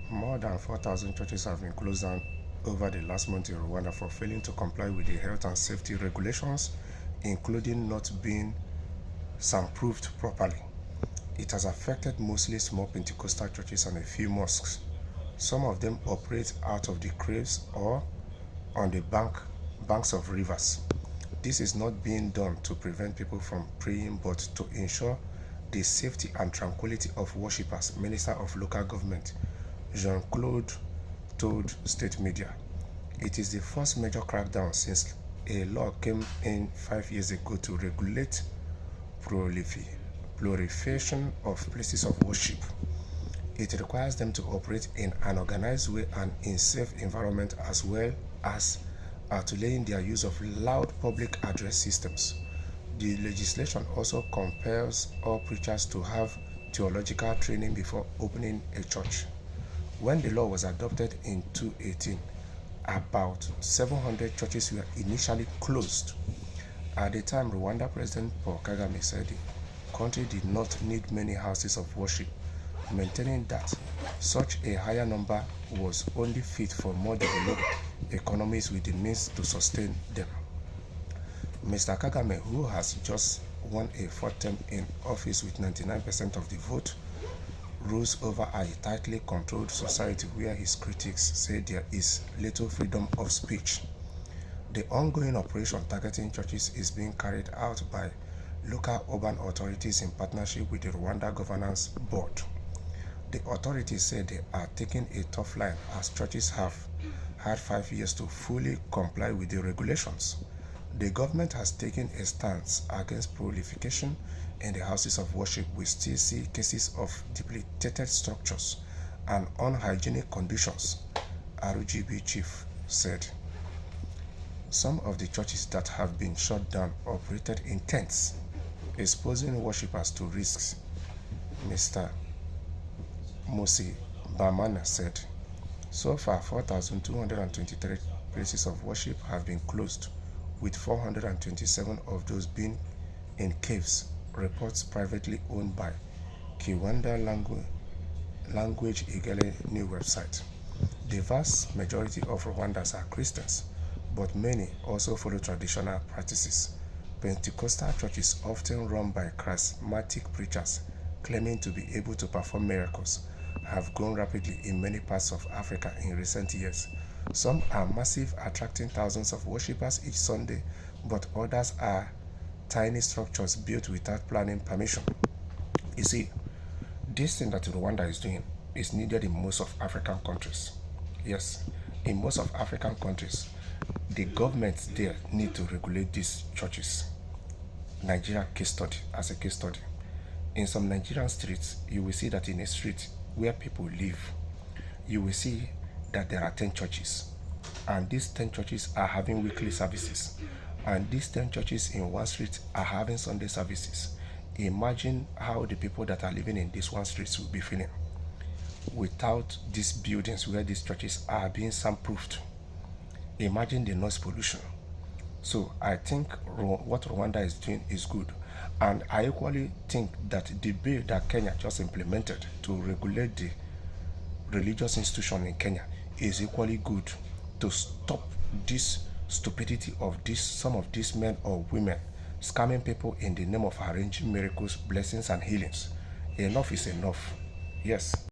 More than 4,000 churches have been closed down over the last month in Rwanda for failing to comply with the health and safety regulations, including not being soundproofed properly. It has affected mostly small Pentecostal churches and a few mosques. Some of them operate out of the caves or on the banks of rivers. This is not being done to prevent people from praying but to ensure the safety and tranquility of worshippers, Minister of Local Government Jean-Claude told state media. It is the first major crackdown since a law came in 5 years ago to regulate proliferation of places of worship. It requires them to operate in an organized way and in safe environment, as well as outlaying their use of loud public address systems. The legislation also compels all preachers to have theological training before opening a church. When the law was adopted in 2018, about 700 churches were initially closed. At the time, Rwanda President Paul Kagame said the country did not need many houses of worship, maintaining that such a higher number was only fit for more developed economies with the means to sustain them. Mr. Kagame, who has just won a fourth term in office with 99% of the vote, rules over a tightly controlled society where his critics say there is little freedom of speech. The ongoing operation targeting churches is being carried out by local urban authorities in partnership with the Rwanda Governance Board. The authorities say they are taking a tough line as churches have had 5 years to fully comply with the regulations. The government has taken a stance against proliferation in the houses of worship. We still see cases of depleted structures and unhygienic conditions, RGB chief said. Some of the churches that have been shut down operated in tents, exposing worshippers to risks, Mr. Musi Bamana said. So far, 4,223 places of worship have been closed, with 427 of those being in caves, reports privately owned by Kiwanda Language Igele new website. The vast majority of Rwandans are Christians, but many also follow traditional practices. Pentecostal churches, often run by charismatic preachers claiming to be able to perform miracles, have grown rapidly in many parts of Africa in recent years. Some are massive, attracting thousands of worshippers each Sunday, but others are tiny structures built without planning permission. You see, this thing that Rwanda is doing is needed in most of African countries. Yes, in most of African countries, the governments there need to regulate these churches. Nigeria case study as a case study. In some Nigerian streets, you will see that in a street where people live, you will see that there are 10 churches, and these 10 churches are having weekly services, and these 10 churches in one street are having Sunday services. Imagine how the people that are living in these one streets will be feeling without these buildings where these churches are being soundproofed. Imagine the noise pollution. So I think what Rwanda is doing is good, and I equally think that the bill that Kenya just implemented to regulate the religious institution in Kenya is equally good to stop this stupidity of some of these men or women scamming people in the name of arranging miracles, blessings, and healings. Enough is enough. Yes.